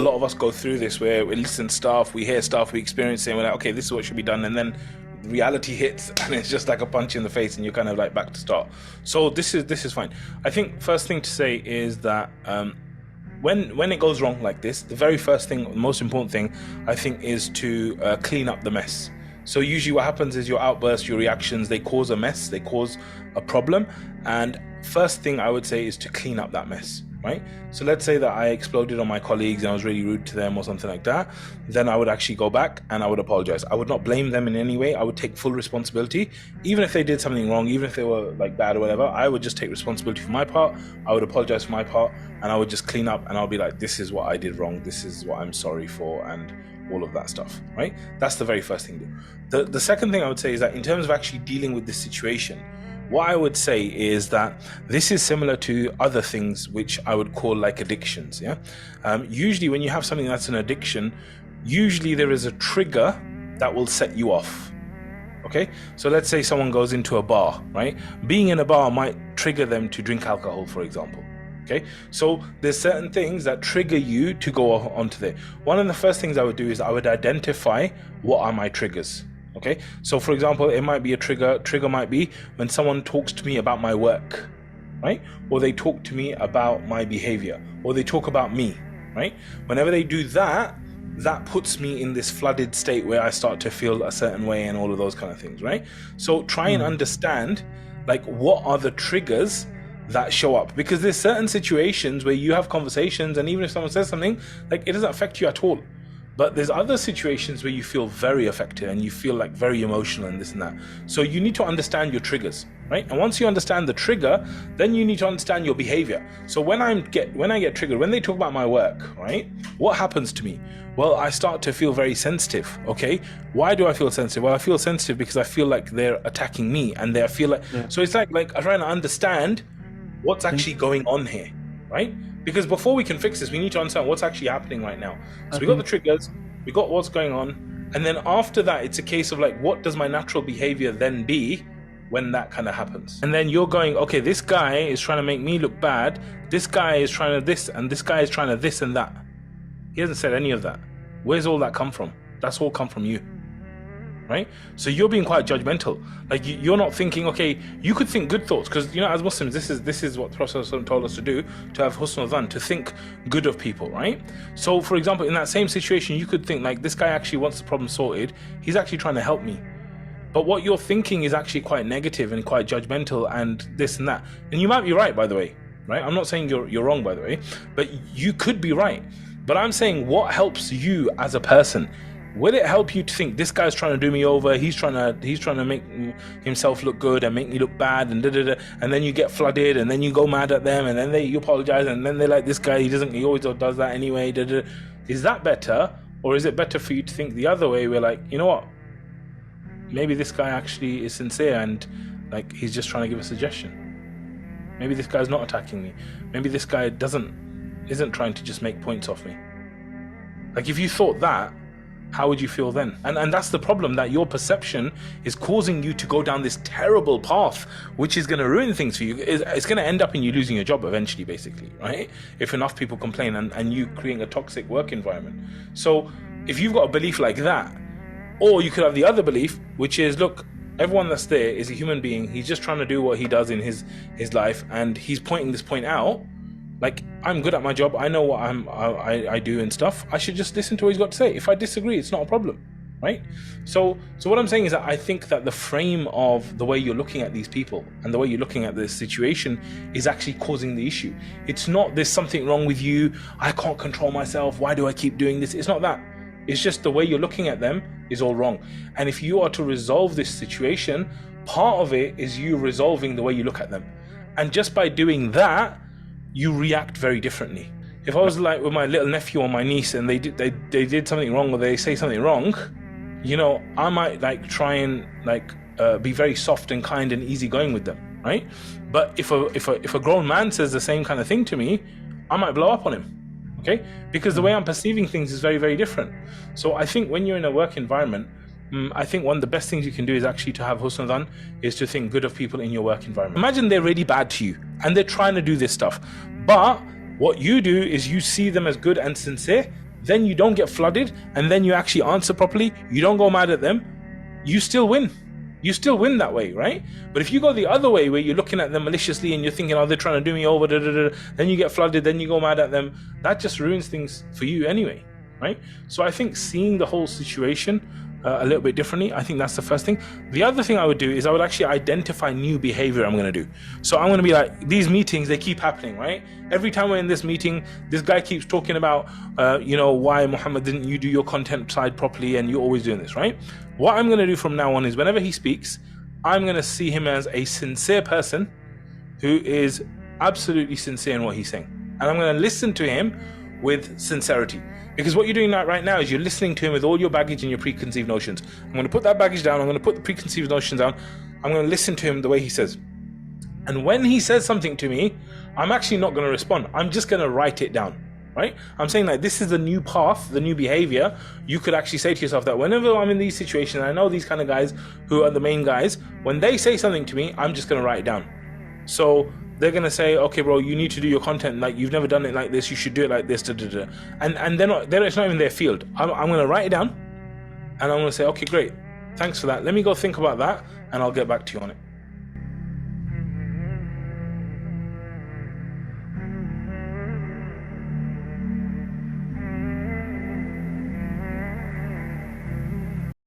lot of us go through this where we listen to stuff, we hear stuff, we experience it, and we're like, okay, this is what should be done, and then reality hits and it's just like a punch in the face and you're kind of like back to start. So this is fine. I think first thing to say is that when it goes wrong like this, the very first thing, the most important thing, I think, is to clean up the mess. So usually what happens is your outbursts, your reactions, they cause a mess, they cause a problem, and first thing I would say is to clean up that mess. Right? So let's say that I exploded on my colleagues and I was really rude to them or something like that. Then I would actually go back and I would apologize. I would not blame them in any way. I would take full responsibility. Even if they did something wrong, even if they were like bad or whatever, I would just take responsibility for my part. I would apologize for my part, and I would just clean up, and I'll be like, this is what I did wrong. This is what I'm sorry for, and all of that stuff, right? That's the very first thing to do. The second thing I would say is that in terms of actually dealing with this situation, what I would say is that this is similar to other things which I would call like addictions. Yeah. Usually when you have something that's an addiction, usually there is a trigger that will set you off. Okay. So let's say someone goes into a bar, right? Being in a bar might trigger them to drink alcohol, for example. Okay. So there's certain things that trigger you to go onto there. One of the first things I would do is I would identify what are my triggers. Okay, so for example, it might be a trigger might be when someone talks to me about my work, right? Or they talk to me about my behavior, or they talk about me, right? Whenever they do that, that puts me in this flooded state where I start to feel a certain way and all of those kind of things, right? So try and understand, like, what are the triggers that show up, because there's certain situations where you have conversations and even if someone says something, like, it doesn't affect you at all. But there's other situations where you feel very affected and you feel like very emotional and this and that. So you need to understand your triggers, right? And once you understand the trigger, then you need to understand your behavior. So when I get triggered, when they talk about my work, right? What happens to me? Well, I start to feel very sensitive. Okay. Why do I feel sensitive? Well, I feel sensitive because I feel like they're attacking me and they feel like, so it's like I'm trying to understand what's actually going on here, right? Because before we can fix this, we need to understand what's actually happening right now. So we got the triggers, we got what's going on, and then after that, it's a case of like, what does my natural behavior then be when that kind of happens? And then you're going, okay, this guy is trying to make me look bad, this guy is trying to this, and this guy is trying to this and that. He hasn't said any of that. Where's all that come from? That's all come from you. Right? So you're being quite judgmental. Like you're not thinking, okay, you could think good thoughts, because as Muslims, this is what the Prophet told us to do, to have husn al-dhan, to think good of people, right? So for example, in that same situation, you could think like, this guy actually wants the problem sorted, he's actually trying to help me. But what you're thinking is actually quite negative and quite judgmental and this and that. And you might be right, by the way, right? I'm not saying you're wrong, by the way, but you could be right. But I'm saying, what helps you as a person? Will it help you to think this guy's trying to do me over? He's trying to make himself look good and make me look bad, and and then you get flooded, and then you go mad at them, and then you apologize, and then they're like, this guy, he always does that anyway. Is that better, or is it better for you to think the other way? We're like, you know what? Maybe this guy actually is sincere, and like he's just trying to give a suggestion. Maybe this guy's not attacking me. Maybe this guy isn't trying to just make points off me. Like if you thought that, how would you feel then? And that's the problem, that your perception is causing you to go down this terrible path, which is going to ruin things for you. It's going to end up in you losing your job eventually, basically, right? If enough people complain and you creating a toxic work environment. So if you've got a belief like that, or you could have the other belief, which is, look, everyone that's there is a human being. He's just trying to do what he does in his life, and he's pointing this point out. Like, I'm good at my job, I know what I do and stuff. I should just listen to what he's got to say. If I disagree, it's not a problem, right? So what I'm saying is that I think that the frame of the way you're looking at these people and the way you're looking at this situation is actually causing the issue. It's not there's something wrong with you, I can't control myself, why do I keep doing this? It's not that. It's just the way you're looking at them is all wrong. And if you are to resolve this situation, part of it is you resolving the way you look at them. And just by doing that, you react very differently. If I was like with my little nephew or my niece and they did something wrong, or they say something wrong, I might like try and be very soft and kind and easygoing with them, right? But if a grown man says the same kind of thing to me, I might blow up on him, okay? Because the way I'm perceiving things is very, very different. So I think when you're in a work environment, I think one of the best things you can do is actually to have husn al-dhan, is to think good of people in your work environment. Imagine they're really bad to you and they're trying to do this stuff, but what you do is you see them as good and sincere, then you don't get flooded, and then you actually answer properly, you don't go mad at them, you still win. You still win that way, right? But if you go the other way, where you're looking at them maliciously and you're thinking, oh, they're trying to do me over, then you get flooded, then you go mad at them, that just ruins things for you anyway, right? So I think seeing the whole situation a little bit differently, I think that's the first thing. The other thing I would do is I would actually identify new behavior I'm going to do. So I'm going to be like, these meetings, they keep happening, right? Every time we're in this meeting, this guy keeps talking about, why Muhammad, didn't you do your content side properly, and you're always doing this, right? What I'm going to do from now on is whenever he speaks, I'm going to see him as a sincere person who is absolutely sincere in what he's saying. And I'm going to listen to him with sincerity. Because what you're doing right now is you're listening to him with all your baggage and your preconceived notions. I'm going to put that baggage down. I'm going to put the preconceived notions down. I'm going to listen to him the way he says. And when he says something to me, I'm actually not going to respond. I'm just going to write it down, right? I'm saying like, this is the new path, the new behavior. You could actually say to yourself that whenever I'm in these situations, I know these kind of guys who are the main guys, when they say something to me, I'm just going to write it down. So they're going to say, okay, bro, you need to do your content like you've never done it like this. You should do it like this. And it's not even their field. I'm going to write it down, and I'm going to say, okay, great. Thanks for that. Let me go think about that, and I'll get back to you on it.